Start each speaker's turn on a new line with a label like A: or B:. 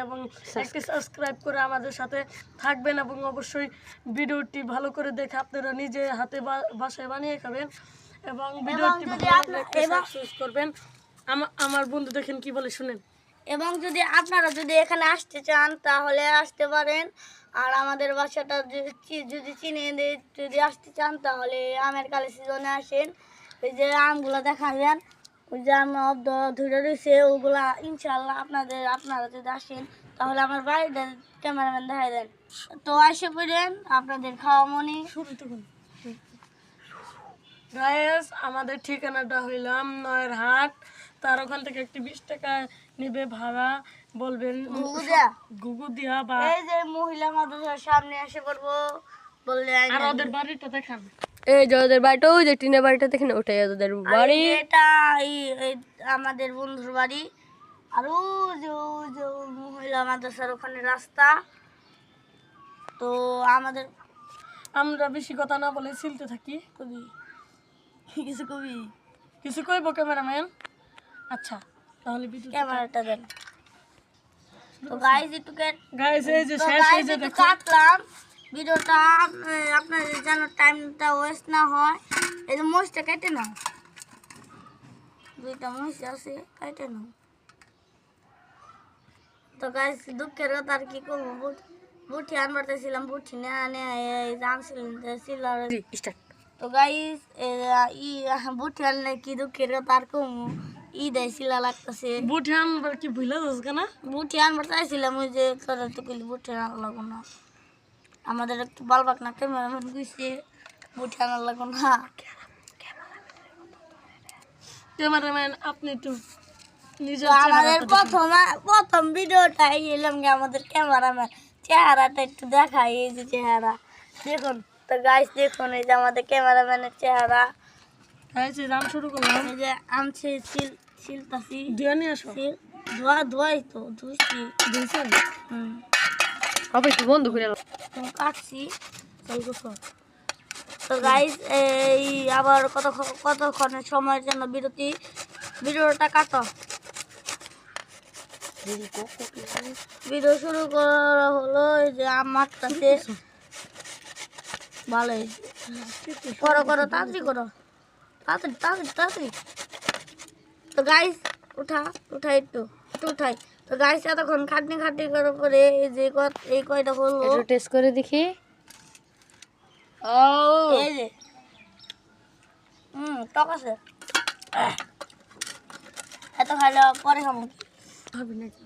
A: এবং একটি সাবস্ক্রাইব করে আমাদের সাথে থাকবেন এবং অবশ্যই ভিডিওটি ভালো করে দেখে আপনারা নিজে হাতে বাসায় বানিয়ে খাবেন এবং ভিডিওটি ভালো লাগলে সাবস্ক্রাইব করবেন। আমার বন্ধু দেখেন কি বলে শুনেন।
B: এবং যদি আপনারা এখানে আসতে চান তাহলে আসতে পারেন। আর আমাদের বাসাটা যদি চিনে যদি আসতে চান তাহলে আমের কালে সিজনে আসেন। ওই যে আমগুলো দেখাবেন, ওই যে আম ধরে রয়েছে ওগুলা ইনশাল্লাহ আপনারা যদি আসেন তাহলে আমার বাড়িটা ক্যামেরাম্যান দেখাই দেন। তো আসে পড়েন আপনাদের খাওয়া মনে
A: শুরু তখন গাইস আমাদের ঠিকানাটা হইলাম নয়েরহাট। তার ওখান থেকে একটি 20 টাকা নিবে ভাড়া, বলবেন গুগু দিয়া বা
B: এই যে মহিলা মাদ্রাসার সামনে এসে পড়বো বললে।
A: আর ওদের বাড়িটা দেখান,
C: এই যে ওদের বাড়িটা, ওই যে টিনের বাড়িটা দেখেন, ওটাই ওদের বাড়ি।
B: এটা আমাদের বন্ধুর বাড়ি। আর যে মহিলা মাদ্রাসার ওখানে রাস্তা। তো
A: আমরা বেশি কথা না বলে চিলতে থাকি। কিছু কইব ক্যামেরাম্যান? আচ্ছা তাহলে
B: ক্যামেরাটা দেন। তো গাইস
A: গাইস এই যে শেষ এই যে দেখো
B: কাটলাম ভিডিওটা, আপনাদের যেন টাইমটা ওয়েস্ট না হয়। এই যে মরিচটা কেটে নাও, দুইটা মরিচ আছে কেটে নাও। তো গাইস দুঃখের কথা আর কি করবো, বুটি আনবারতেছিলাম, বুটি না আনে জানছিলাম। তো গাইস বুটি আনলে কি দুঃখের কথা আর কমু, দেয় শিলা লাগতেছে।
A: বুটি আনবার কি ভুলে যাস কেন?
B: বুটি আনবার চাইছিলাম, ওই যে তোরা তো কইলি বুটি আনা লাগবো না। আমাদের একটু বালবাক না ক্যামেরাম্যান কইছে বুটি আনা লাগবো না।
A: ক্যামেরাম্যান আপনি একটু নিজে
B: আমাদের প্রথম ভিডিওটা এলাম গে, আমাদের ক্যামেরাম্যান চেহারাটা একটু দেখাই। এই যে চেহারা দেখুন। তো গাইস দেখুন এই যে আমাদের ক্যামেরাম্যানের চেহারা।
A: গাইস এই রাম শুরু করলাম।
B: এই যে আমছে শিলতাছি
A: ধুয়ে নিয়ে আসো।
B: ধোয়াই তো ধুইছি
A: দিয়েছেন?
C: হবে একটু বন্ধ করে
B: তো কাটছি। তো গাইস এই আবার কতক্ষণের সময়ের জন্য ভিডিওটা কাটো। ভিডিও শুরু করা হলো। এই যে আমার কাছে ভালোই করো তাড়াতাড়ি করো, তাড়াতাড়ি। তো গাইস একটু উঠাই। তো গাইস এতক্ষণ খাটনি করার পরে এই যে এই কয়টা হলো
C: একটু টেস্ট করে দেখি। ও
B: এই যে টক আছে। এত খাইলে পরে খাবো।
A: হবে নাকি?